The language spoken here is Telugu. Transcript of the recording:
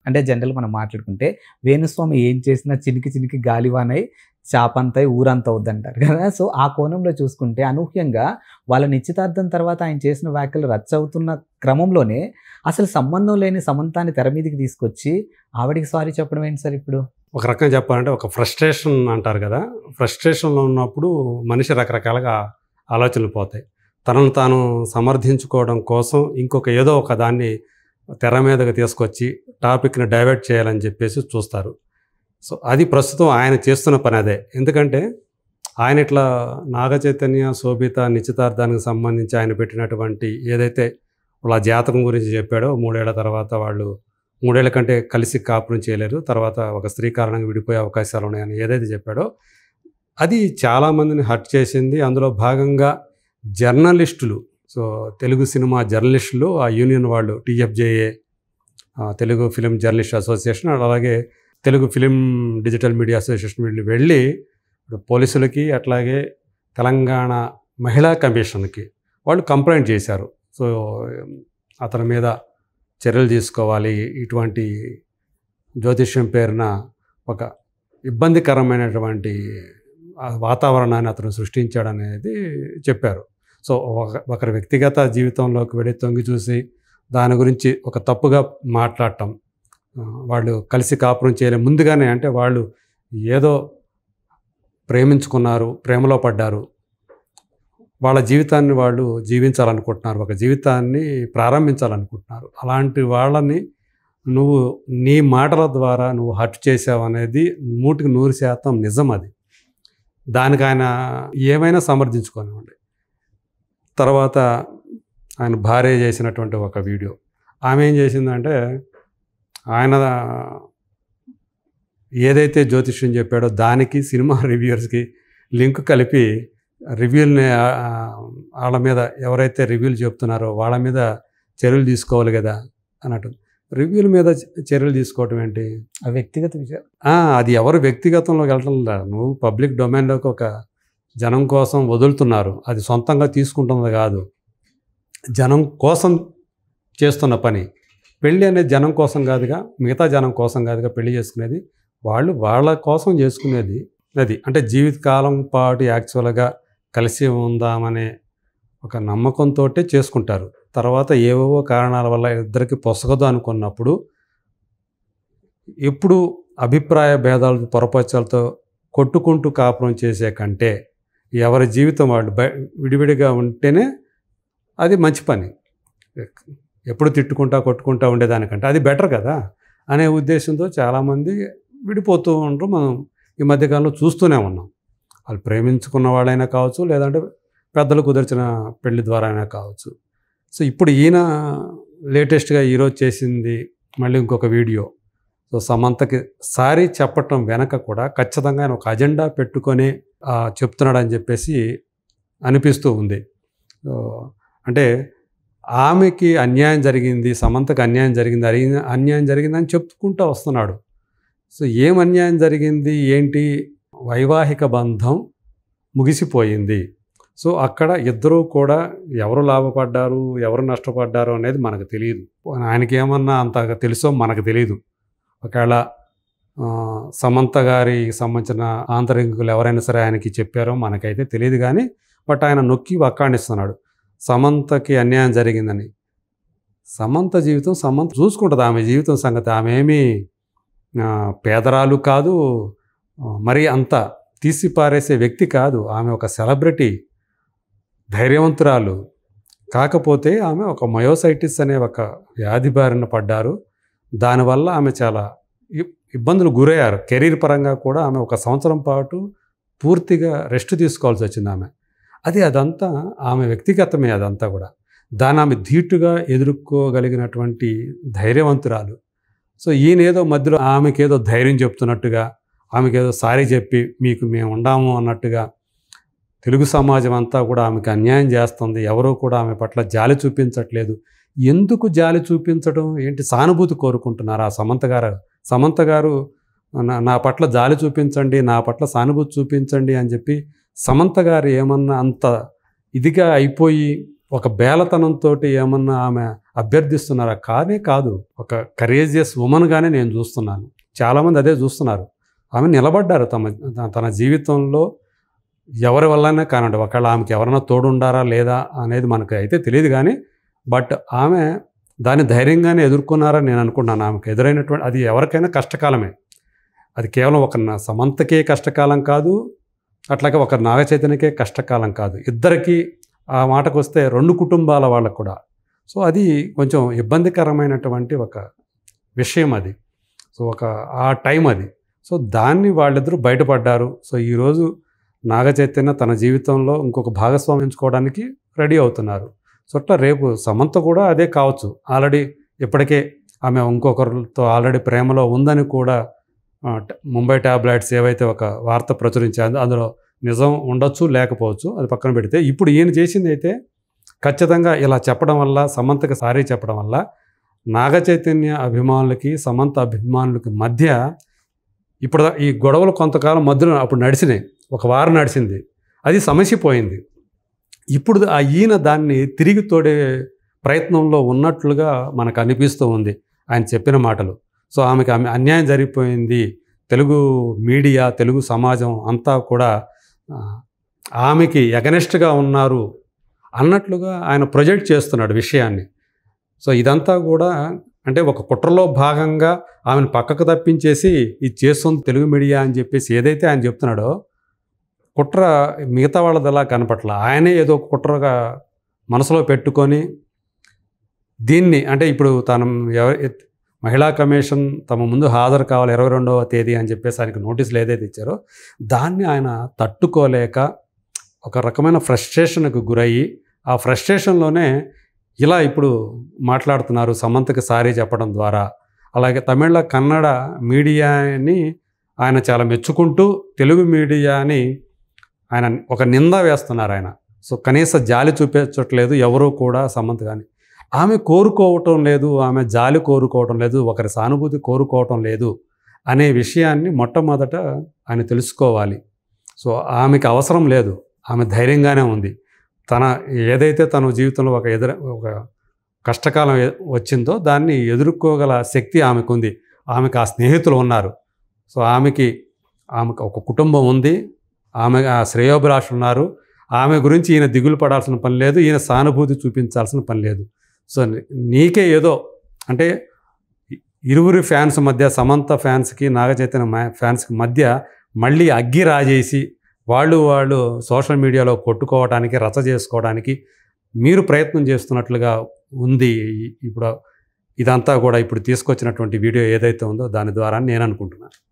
అంటే జనరల్‌గా మనం మాట్లాడుకుంటే వేణుస్వామి ఏం చేసినా చినికి చినికి గాలివానై చాపంతై ఊరంతా అవుద్దంటారు కదా! సో, ఆ కోణంలో చూసుకుంటే అనూహ్యంగా వాళ్ళ నిశ్చితార్థం తర్వాత ఆయన చేసిన వ్యాఖ్యలు రచ్చ అవుతున్న క్రమంలోనే అసలు సంబంధం లేని సమంతాని తెర మీదకి తీసుకొచ్చి ఆవిడకి సారీ చెప్పడం ఏంటి సార్ ఇప్పుడు? ఒక రకంగా చెప్పాలంటే ఒక ఫ్రస్ట్రేషన్ అంటారు కదా! ఫ్రస్ట్రేషన్‌లో ఉన్నప్పుడు మనిషి రకరకాలుగా ఆలోచనలు పోతాయి. తనను తాను సమర్థించుకోవడం కోసం ఇంకొక ఏదో ఒక దాన్ని తెర మీదకి తీసుకొచ్చి టాపిక్‌ని డైవర్ట్ చేయాలని చెప్పేసి చూస్తారు. సో, అది ప్రస్తుతం ఆయన చేస్తున్న పని అదే. ఎందుకంటే ఆయన ఇట్లా నాగచైతన్య, శోభిత నిశ్చితార్థానికి సంబంధించి ఆయన పెట్టినటువంటి ఏదైతే వాళ్ళ జాతకం గురించి చెప్పాడో 3 ఏళ్ల తర్వాత వాళ్ళు 3 ఏళ్ల కంటే కలిసి కాపురం చేయలేరు. తర్వాత ఒక స్త్రీ కారణంగా విడిపోయే అవకాశాలు ఉన్నాయని ఏదైతే చెప్పాడో అది చాలామందిని హర్ట్ చేసింది. అందులో భాగంగా జర్నలిస్టులు, సో తెలుగు సినిమా జర్నలిస్టులు ఆ యూనియన్ వాళ్ళు టీఎఫ్జేఏ, తెలుగు ఫిలిం జర్నలిస్ట్ అసోసియేషన్, అలాగే Telugu film digital media association వీళ్ళు వెళ్ళి పోలీసులకి అట్లాగే తెలంగాణ మహిళా కమిషన్కి వాళ్ళు కంప్లైంట్ చేశారు. సో అతని మీద చర్యలు తీసుకోవాలి, ఇటువంటి జ్యోతిష్యం పేరున ఒక ఇబ్బందికరమైనటువంటి వాతావరణాన్ని అతను సృష్టించాడనేది చెప్పారు. సో ఒకరి వ్యక్తిగత జీవితంలోకి వెళ్ళి తొంగి చూసి దాని గురించి ఒక తప్పుగా మాట్లాడటం, వాళ్ళు కలిసి కాపురం చేయలే ముందుగానే, అంటే వాళ్ళు ఏదో ప్రేమించుకున్నారు, ప్రేమలో పడ్డారు, వాళ్ళ జీవితాన్ని వాళ్ళు జీవించాలనుకుంటున్నారు, ఒక జీవితాన్ని ప్రారంభించాలనుకుంటున్నారు. అలాంటి వాళ్ళని నువ్వు నీ మాటల ద్వారా నువ్వు హర్ట్ చేసావు అనేది 100% నిజం. అది దానికి ఆయన ఏమైనా సమర్థించుకోనివ్వండి. తర్వాత ఆయన భార్య చేసినటువంటి ఒక వీడియో, ఆమె ఏం చేసిందంటే ఆయన ఏదైతే జ్యోతిష్యం చెప్పాడో దానికి సినిమా రివ్యూర్స్కి లింక్ కలిపి రివ్యూల్ని వాళ్ళ మీద ఎవరైతే రివ్యూలు చెప్తున్నారో వాళ్ళ మీద చర్యలు తీసుకోవాలి కదా అన్నట్టు. రివ్యూల మీద చర్యలు తీసుకోవటం ఏంటి? వ్యక్తిగత విషయం. అది ఎవరు వ్యక్తిగతంలోకి వెళ్ళటం లేదు. నువ్వు పబ్లిక్ డొమైన్లోకి ఒక జనం కోసం వదులుతున్నారు, అది సొంతంగా తీసుకుంటున్నది కాదు, జనం కోసం చేస్తున్న పని. పెళ్ళి అనేది జనం కోసం కాదుగా, మిగతా జనం కోసం కాదుగా పెళ్లి చేసుకునేది, వాళ్ళు వాళ్ళ కోసం చేసుకునేది. అది అంటే జీవితకాలం పాటు యాక్చువల్గా కలిసి ఉందామనే ఒక నమ్మకంతో చేసుకుంటారు. తర్వాత ఏవేవో కారణాల వల్ల ఇద్దరికి పొసగదు అనుకున్నప్పుడు ఎప్పుడు అభిప్రాయ భేదాలు పొరపచ్చాలతో కొట్టుకుంటూ కాపురం చేసే కంటే ఎవరి జీవితం వాళ్ళు విడివిడిగా ఉంటేనే అది మంచి పని. ఎప్పుడు తిట్టుకుంటా కొట్టుకుంటా ఉండేదానికంటే అది బెటర్ కదా అనే ఉద్దేశంతో చాలామంది విడిపోతూ ఉంటారు. మనం ఈ మధ్యకాలంలో చూస్తూనే ఉన్నాం. వాళ్ళు ప్రేమించుకున్న వాళ్ళైనా కావచ్చు, లేదంటే పెద్దలు కుదిర్చిన పెళ్లి ద్వారా అయినా కావచ్చు. సో ఇప్పుడు ఈయన లేటెస్ట్గా ఈరోజు చేసింది మళ్ళీ ఇంకొక వీడియో. సో సమంతకి సారీ చెప్పటం వెనక కూడా ఖచ్చితంగా ఆయన ఒక అజెండా పెట్టుకొని చెప్తున్నాడని చెప్పేసి అనిపిస్తూ ఉంది. అంటే ఆమెకి అన్యాయం జరిగింది, సమంతకి అన్యాయం జరిగింది, అన్యాయం జరిగిందని చెప్పుకుంటూ వస్తున్నాడు. సో ఏం అన్యాయం జరిగింది ఏంటి? వైవాహిక బంధం ముగిసిపోయింది. సో అక్కడ ఇద్దరూ కూడా ఎవరు లాభపడ్డారు, ఎవరు నష్టపడ్డారు అనేది మనకు తెలియదు. ఆయనకి ఏమన్నా అంతగా తెలుసో మనకు తెలియదు. ఒకవేళ సమంత గారికి సంబంధించిన ఆంతరికులు ఎవరైనా సరే ఆయనకి చెప్పారో మనకైతే తెలియదు. కానీ బట్ ఆయన నొక్కి వక్కాణిస్తున్నాడు సమంతకి అన్యాయం జరిగిందని. సమంత జీవితం సమంత చూసుకుంటుంది, ఆమె జీవితం సంగతి. ఆమె ఏమీ పేదరాలు కాదు, మరి అంత తీసి పారేసే వ్యక్తి కాదు. ఆమె ఒక సెలబ్రిటీ, ధైర్యవంతురాలు. కాకపోతే ఆమె ఒక మయోసైటిస్ అనే ఒక వ్యాధి బారిన పడ్డారు. దానివల్ల ఆమె చాలా ఇబ్బందులు గురయ్యారు. కెరీర్ పరంగా కూడా ఆమె 1 సంవత్సరం పాటు పూర్తిగా రెస్ట్ తీసుకోవాల్సి వచ్చింది ఆమె. అదంతా ఆమె వ్యక్తిగతమే, అదంతా కూడా. దాన్ని ఆమె ధీటుగా ఎదుర్కోగలిగినటువంటి ధైర్యవంతురాలు. సో ఈయనేదో మధ్యలో ఆమెకేదో ధైర్యం చెప్తున్నట్టుగా, ఆమెకేదో సారీ చెప్పి మీకు మేము ఉండాము అన్నట్టుగా తెలుగు సమాజం అంతా కూడా ఆమెకు అన్యాయం చేస్తుంది. ఎవరూ కూడా ఆమె పట్ల జాలి చూపించట్లేదు. ఎందుకు జాలి చూపించడం ఏంటి? సానుభూతి కోరుకుంటున్నారు సమంత గారు నా పట్ల జాలి చూపించండి, నా పట్ల సానుభూతి చూపించండి అని చెప్పి సమంత గారు ఏమన్నా అంత ఇదిగా అయిపోయి ఒక బేలతనంతో ఏమన్నా ఆమె అభ్యర్థిస్తున్నారా? కానే కాదు. ఒక కరేజియస్ ఉమెన్గానే నేను చూస్తున్నాను. చాలామంది అదే చూస్తున్నారు. ఆమె నిలబడ్డారు తన జీవితంలో ఎవరి వల్లనే కానివ్వండి. ఒకవేళ ఆమెకి ఎవరైనా తోడుండారా లేదా అనేది మనకు అయితే తెలియదు కానీ, బట్ ఆమె దాన్ని ధైర్యంగానే ఎదుర్కొన్నారని నేను అనుకుంటున్నాను. ఆమెకు ఎదురైనటువంటి అది ఎవరికైనా కష్టకాలమే. అది కేవలం ఒక సమంతకే కష్టకాలం కాదు, అట్లాగే ఒక నాగచైతన్యకే కష్టకాలం కాదు. ఇద్దరికీ ఆ మాటకు వస్తే 2 కుటుంబాల వాళ్ళకు కూడా. సో అది కొంచెం ఇబ్బందికరమైనటువంటి ఒక విషయం అది. సో ఆ టైం అది. సో దాన్ని వాళ్ళిద్దరూ బయటపడ్డారు. సో ఈరోజు నాగచైతన్య తన జీవితంలో ఇంకొక భాగస్వామి ఎంచుకోవడానికి రెడీ అవుతున్నారు. సో అట్లా రేపు సమంత కూడా అదే కావచ్చు. ఆల్రెడీ ఇప్పటికే ఆమె ఇంకొకరితో ఆల్రెడీ ప్రేమలో ఉందని కూడా ముంబై టాబ్లెట్స్ ఏవైతే ఒక వార్త ప్రచురించారో అందులో నిజం ఉండొచ్చు, లేకపోవచ్చు, అది పక్కన పెడితే ఇప్పుడు ఈయన చేసింది అయితే ఖచ్చితంగా ఇలా చెప్పడం వల్ల, సమంతకి సారీ చెప్పడం వల్ల నాగచైతన్య అభిమానులకి సమంత అభిమానులకి మధ్య ఇప్పుడు ఈ గొడవలు కొంతకాలం మధ్యలో అప్పుడు నడిచినాయి. ఒక వారం నడిచింది, అది సమసిపోయింది. ఇప్పుడు ఈయన దాన్ని తిరిగి తోడే ప్రయత్నంలో ఉన్నట్లుగా మనకు అనిపిస్తూ ఉంది ఆయన చెప్పిన మాటలు. సో ఆమెకి అన్యాయం జరిగిపోయింది, తెలుగు మీడియా, తెలుగు సమాజం అంతా కూడా ఆమెకి ఎగనెస్ట్గా ఉన్నారు అన్నట్లుగా ఆయన ప్రొజెక్ట్ చేస్తున్నాడు విషయాన్ని. సో ఇదంతా కూడా అంటే ఒక కుట్రలో భాగంగా ఆమెను పక్కకు తప్పించేసి ఇది చేస్తుంది తెలుగు మీడియా అని చెప్పేసి ఏదైతే ఆయన చెప్తున్నాడో, కుట్ర మిగతా వాళ్ళదలా కనపట్ల. ఆయనే ఏదో ఒక కుట్రగా మనసులో పెట్టుకొని దీన్ని అంటే ఇప్పుడు తను మహిళా కమిషన్ తమ ముందు హాజరు కావాలి 22వ తేదీ అని చెప్పేసి ఆయనకు నోటీసులు ఏదైతే ఇచ్చారో దాన్ని ఆయన తట్టుకోలేక ఒక రకమైన ఫ్రస్ట్రేషన్కు గురయ్యి, ఆ ఫ్రస్ట్రేషన్లోనే ఇలా ఇప్పుడు మాట్లాడుతున్నారు సమంతకి సారీ చెప్పడం ద్వారా. అలాగే తమిళ కన్నడ మీడియాని ఆయన చాలా మెచ్చుకుంటూ తెలుగు మీడియాని ఆయన ఒక నింద వేస్తున్నారు ఆయన. సో కనీస జాలి చూపించట్లేదు ఎవరూ కూడా సమంత కానీ. ఆమె కోరుకోవటం లేదు, ఆమె జాలి కోరుకోవటం లేదు, ఒకరి సానుభూతి కోరుకోవటం లేదు అనే విషయాన్ని మొట్టమొదట ఆయన తెలుసుకోవాలి. సో ఆమెకి అవసరం లేదు, ఆమె ధైర్యంగానే ఉంది. ఏదైతే తన జీవితంలో ఒక కష్టకాలం వచ్చిందో దాన్ని ఎదుర్కోగల శక్తి ఆమెకు ఉంది. ఆమెకు ఆ స్నేహితులు ఉన్నారు. సో ఆమెకు ఒక కుటుంబం ఉంది, ఆమె ఆ శ్రేయోభిలాషులు ఉన్నారు. ఆమె గురించి ఈయన దిగులు పడాల్సిన పని లేదు, ఈయన సానుభూతి చూపించాల్సిన పని లేదు. సో నీకే ఏదో అంటే ఇరువురి ఫ్యాన్స్ మధ్య, సమంత ఫ్యాన్స్కి నాగచైతన్య ఫ్యాన్స్కి మధ్య మళ్ళీ అగ్గి రాజేసి వాళ్ళు సోషల్ మీడియాలో కొట్టుకోవడానికి, రచ్చ చేసుకోవడానికి మీరు ప్రయత్నం చేస్తున్నట్లుగా ఉంది. ఇప్పుడు ఇదంతా కూడా ఇప్పుడు తీసుకొచ్చినటువంటి వీడియో ఏదైతే ఉందో దాని ద్వారా నేను అనుకుంటున్నాను.